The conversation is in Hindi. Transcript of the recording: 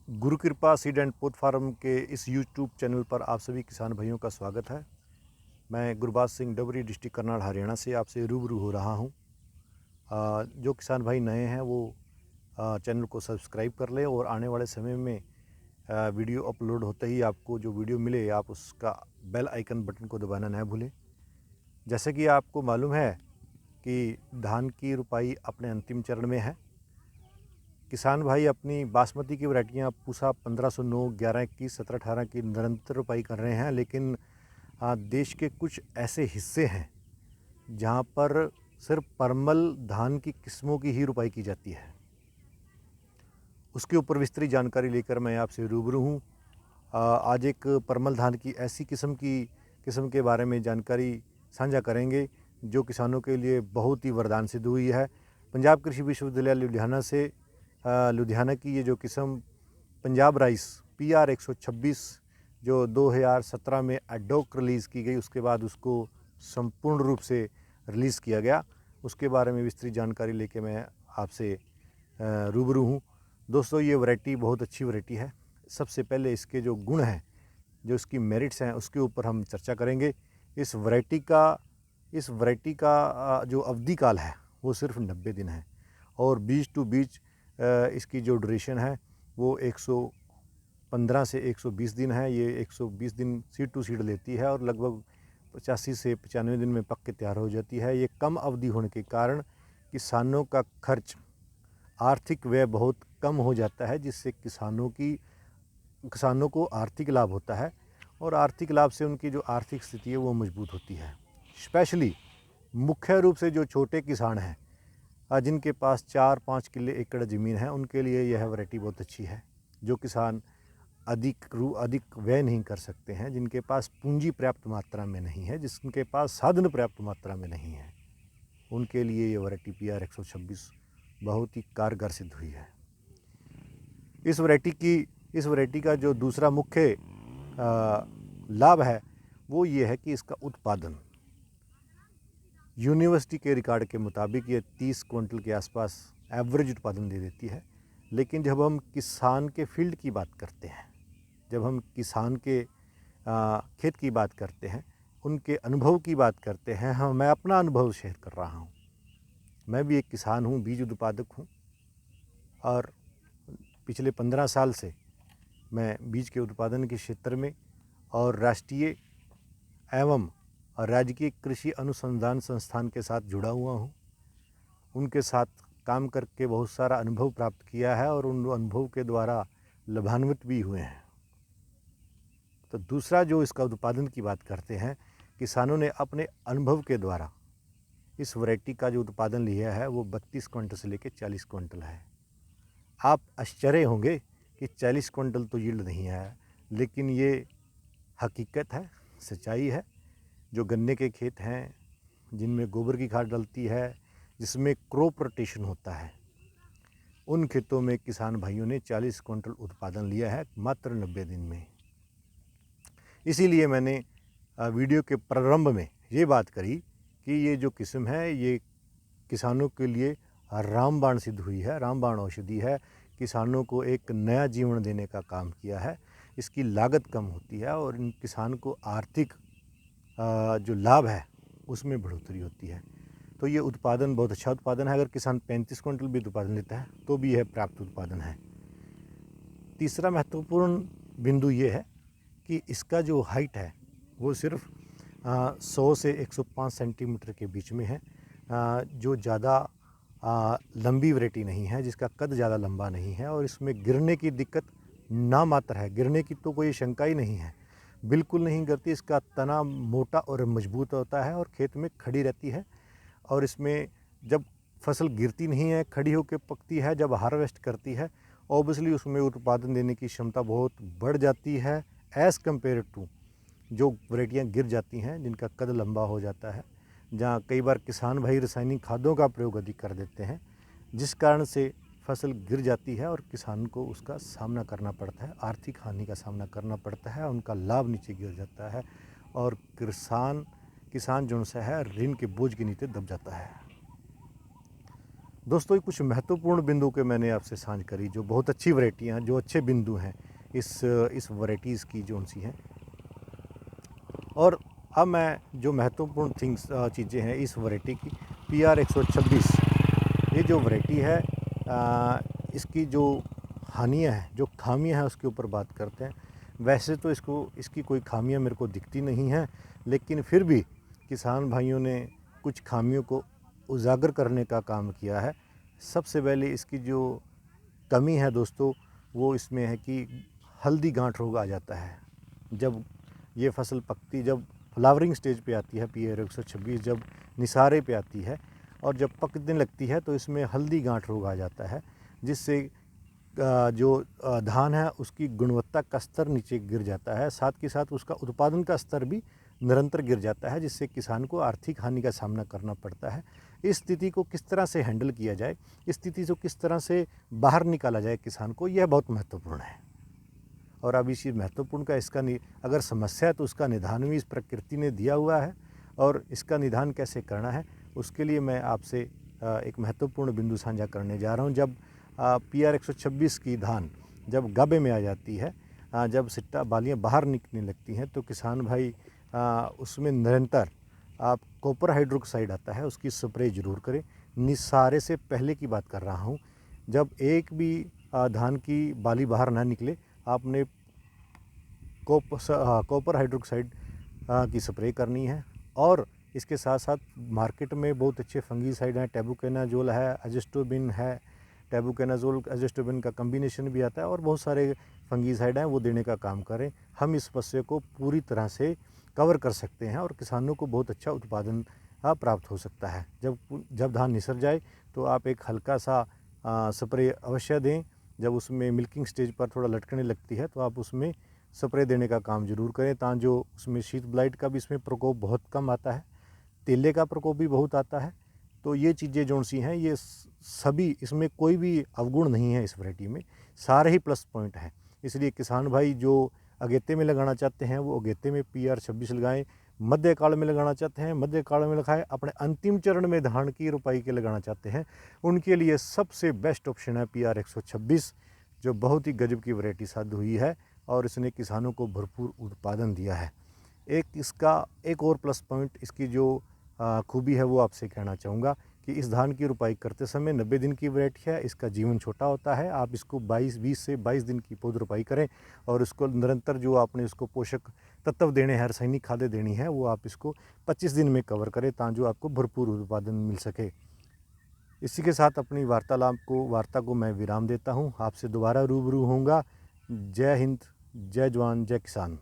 गुरु कृपा सीड एंड पोथ फार्म के इस यूट्यूब चैनल पर आप सभी किसान भाइयों का स्वागत है। मैं गुरबाज सिंह डबरी डिस्ट्रिक्ट करनाल हरियाणा से आपसे रूबरू हो रहा हूं। जो किसान भाई नए हैं वो चैनल को सब्सक्राइब कर लें और आने वाले समय में वीडियो अपलोड होते ही आपको जो वीडियो मिले आप उसका बेल आइकन बटन को दबाना न भूलें। जैसे कि आपको मालूम है कि धान की रुपाई अपने अंतिम चरण में है। किसान भाई अपनी बासमती की वैरायटियाँ पूसा 1509, 1121, 1718 की निरंतर रुपाई कर रहे हैं, लेकिन देश के कुछ ऐसे हिस्से हैं जहां पर सिर्फ परमल धान की किस्मों की ही रुपाई की जाती है। उसके ऊपर विस्तृत जानकारी लेकर मैं आपसे रूबरू हूं। आज एक परमल धान की ऐसी किस्म के बारे में जानकारी साझा करेंगे जो किसानों के लिए बहुत ही वरदान सिद्ध हुई है। पंजाब कृषि विश्वविद्यालय लुधियाना की ये जो किस्म पंजाब राइस PR 126 जो 2017 में एडॉक रिलीज़ की गई, उसके बाद उसको संपूर्ण रूप से रिलीज़ किया गया, उसके बारे में विस्तृत जानकारी लेके मैं आपसे रूबरू हूँ। दोस्तों, ये वैरायटी बहुत अच्छी वैरायटी है। सबसे पहले इसके जो गुण हैं, जो इसकी मेरिट्स हैं, उसके ऊपर हम चर्चा करेंगे। इस वैरायटी का जो अवधि काल है वो सिर्फ 90 दिन है और बीज टू बीज इसकी जो ड्यूरेशन है वो 115 से 120 दिन है। ये 120 दिन सीड टू सीड लेती है और लगभग 85 से 95 दिन में पक के तैयार हो जाती है। ये कम अवधि होने के कारण किसानों का खर्च, आर्थिक व्यय बहुत कम हो जाता है, जिससे किसानों को आर्थिक लाभ होता है और आर्थिक लाभ से उनकी जो आर्थिक स्थिति है वो मजबूत होती है। स्पेशली मुख्य रूप से जो छोटे किसान हैं, जिनके पास 4-5 किले एकड़ ज़मीन है, उनके लिए यह वैरायटी बहुत अच्छी है। जो किसान अधिक व्यय नहीं कर सकते हैं, जिनके पास पूंजी पर्याप्त मात्रा में नहीं है, जिनके पास साधन पर्याप्त मात्रा में नहीं है, उनके लिए ये वैरायटी PR 126 बहुत ही कारगर सिद्ध हुई है। इस वैरायटी का जो दूसरा मुख्य लाभ है वो ये है कि इसका उत्पादन यूनिवर्सिटी के रिकॉर्ड के मुताबिक ये 30 क्विंटल के आसपास एवरेज उत्पादन दे देती है। लेकिन जब हम किसान के फील्ड की बात करते हैं, जब हम किसान के खेत की बात करते हैं, उनके अनुभव की बात करते हैं, हाँ, मैं अपना अनुभव शेयर कर रहा हूँ। मैं भी एक किसान हूँ, बीज उत्पादक हूँ और पिछले 15 साल से मैं बीज के उत्पादन के क्षेत्र में और राष्ट्रीय एवं राजकीय कृषि अनुसंधान संस्थान के साथ जुड़ा हुआ हूँ। उनके साथ काम करके बहुत सारा अनुभव प्राप्त किया है और उन अनुभव के द्वारा लाभान्वित भी हुए हैं। तो दूसरा जो इसका उत्पादन की बात करते हैं, किसानों ने अपने अनुभव के द्वारा इस वैरायटी का जो उत्पादन लिया है वो 32 क्विंटल से लेकर 40 क्विंटल है। आप आश्चर्य होंगे कि 40 क्विंटल तो यील्ड नहीं है, लेकिन ये हकीकत है, सच्चाई है। जो गन्ने के खेत हैं जिनमें गोबर की खाद डलती है, जिसमें क्रॉप रोटेशन होता है, उन खेतों में किसान भाइयों ने 40 क्विंटल उत्पादन लिया है मात्र 90 दिन में। इसीलिए मैंने वीडियो के प्रारंभ में ये बात करी कि ये जो किस्म है ये किसानों के लिए रामबाण सिद्ध हुई है, रामबाण औषधि है। किसानों को एक नया जीवन देने का काम किया है। इसकी लागत कम होती है और इन किसान को आर्थिक जो लाभ है उसमें बढ़ोतरी होती है। तो ये उत्पादन बहुत अच्छा उत्पादन है। अगर किसान 35 क्विंटल भी उत्पादन लेता है तो भी यह प्राप्त उत्पादन है। तीसरा महत्वपूर्ण बिंदु ये है कि इसका जो हाइट है वो सिर्फ 100 से 105 सेंटीमीटर के बीच में है। जो ज़्यादा लंबी वैरायटी नहीं है, जिसका कद ज़्यादा लंबा नहीं है और इसमें गिरने की दिक्कत ना मात्र है। गिरने की तो कोई शंका ही नहीं है, बिल्कुल नहीं गिरती। इसका तना मोटा और मजबूत होता है और खेत में खड़ी रहती है। और इसमें जब फसल गिरती नहीं है, खड़ी होकर पकती है, जब हार्वेस्ट करती है, ऑब्वियसली उसमें उत्पादन देने की क्षमता बहुत बढ़ जाती है एज़ कम्पेयर टू जो वैरायटियाँ गिर जाती हैं, जिनका कद लंबा हो जाता है, जहाँ कई बार किसान भाई रासायनिक खादों का प्रयोग अधिक कर देते हैं, जिस कारण से फसल गिर जाती है और किसान को उसका सामना करना पड़ता है, आर्थिक हानि का सामना करना पड़ता है, उनका लाभ नीचे गिर जाता है और किसान जो सा है ऋण के बोझ के नीचे दब जाता है। दोस्तों ये कुछ महत्वपूर्ण बिंदु के मैंने आपसे साझ करी, जो बहुत अच्छी वैरायटियाँ हैं, जो अच्छे बिंदु हैं इस वैरायटीज़ की जो उनसी हैं। और अब मैं जो महत्वपूर्ण चीज़ें हैं इस वैरायटी की, PR 126 ये जो वैरायटी है इसकी जो हानियाँ हैं, जो खामियाँ हैं उसके ऊपर बात करते हैं। वैसे तो इसकी कोई खामियाँ मेरे को दिखती नहीं हैं, लेकिन फिर भी किसान भाइयों ने कुछ खामियों को उजागर करने का काम किया है। सबसे पहले इसकी जो कमी है दोस्तों, वो इसमें है कि हल्दी गांठ रोग आ जाता है। जब ये फसल पकती, जब फ्लावरिंग स्टेज पे आती है PR 126, जब निसारे पे आती है और जब पकने लगती है तो इसमें हल्दी गांठ रोग आ जाता है, जिससे जो धान है उसकी गुणवत्ता का स्तर नीचे गिर जाता है, साथ के साथ उसका उत्पादन का स्तर भी निरंतर गिर जाता है, जिससे किसान को आर्थिक हानि का सामना करना पड़ता है। इस स्थिति को किस तरह से हैंडल किया जाए, इस स्थिति से किस तरह से बाहर निकाला जाए किसान को, यह बहुत महत्वपूर्ण है। और अब इसी महत्वपूर्ण का अगर समस्या है तो उसका निदान भी इस प्रकृति ने दिया हुआ है, और इसका निदान कैसे करना है उसके लिए मैं आपसे एक महत्वपूर्ण बिंदु साझा करने जा रहा हूँ। जब PR 126 की धान जब गाभे में आ जाती है, जब सिट्टा बालियाँ बाहर निकलने लगती हैं, तो किसान भाई उसमें निरंतर आप कॉपर हाइड्रोक्साइड आता है उसकी स्प्रे ज़रूर करें। निसारे से पहले की बात कर रहा हूँ, जब एक भी धान की बाली बाहर ना निकले आपने कॉपर हाइड्रोक्साइड की स्प्रे करनी है। और इसके साथ साथ मार्केट में बहुत अच्छे फंगीसाइड हैं, टेबुकोनाजोल है, एज़ोस्टोबिन है, टेबुकोनाजोल एज़ोस्टोबिन का कम्बिनेशन भी आता है, और बहुत सारे फंगीसाइड हैं, वो देने का काम करें। हम इस समस्या को पूरी तरह से कवर कर सकते हैं और किसानों को बहुत अच्छा उत्पादन प्राप्त हो सकता है। जब धान निसर जाए तो आप एक हल्का सा स्प्रे अवश्य दें। जब उसमें मिल्किंग स्टेज पर थोड़ा लटकने लगती है तो आप उसमें स्प्रे देने का काम ज़रूर करें, ताकि जो उसमें शीत ब्लाइट का भी इसमें प्रकोप बहुत कम आता है, तेले का प्रकोप भी बहुत आता है। तो ये चीज़ें जो सी हैं, ये सभी, इसमें कोई भी अवगुण नहीं है इस वैरायटी में, सारे ही प्लस पॉइंट हैं। इसलिए किसान भाई जो अगेते में लगाना चाहते हैं वो अगेते में PR 26 लगाएं, मध्यकाल में लगाना चाहते हैं मध्यकाल में लगाएं, अपने अंतिम चरण में धान की रोपाई के लगाना चाहते हैं उनके लिए सबसे बेस्ट ऑप्शन है PR 126, जो बहुत ही गजब की वैरायटी साध हुई है और इसने किसानों को भरपूर उत्पादन दिया है। एक और प्लस पॉइंट इसकी जो खूबी है वो आपसे कहना चाहूँगा कि इस धान की रोपाई करते समय 90 दिन की वैरायटी है, इसका जीवन छोटा होता है। आप इसको 20 से 22 दिन की पौध रोपाई करें और इसको निरंतर जो आपने इसको पोषक तत्व देने हैं, रासायनिक खादें देनी है, वो आप इसको 25 दिन में कवर करें, ताकि जो आपको भरपूर उत्पादन मिल सके। इसी के साथ अपनी वार्ता को मैं विराम देता हूँ। आपसे दोबारा रूबरू होऊंगा। जय हिंद, जय जवान, जय किसान।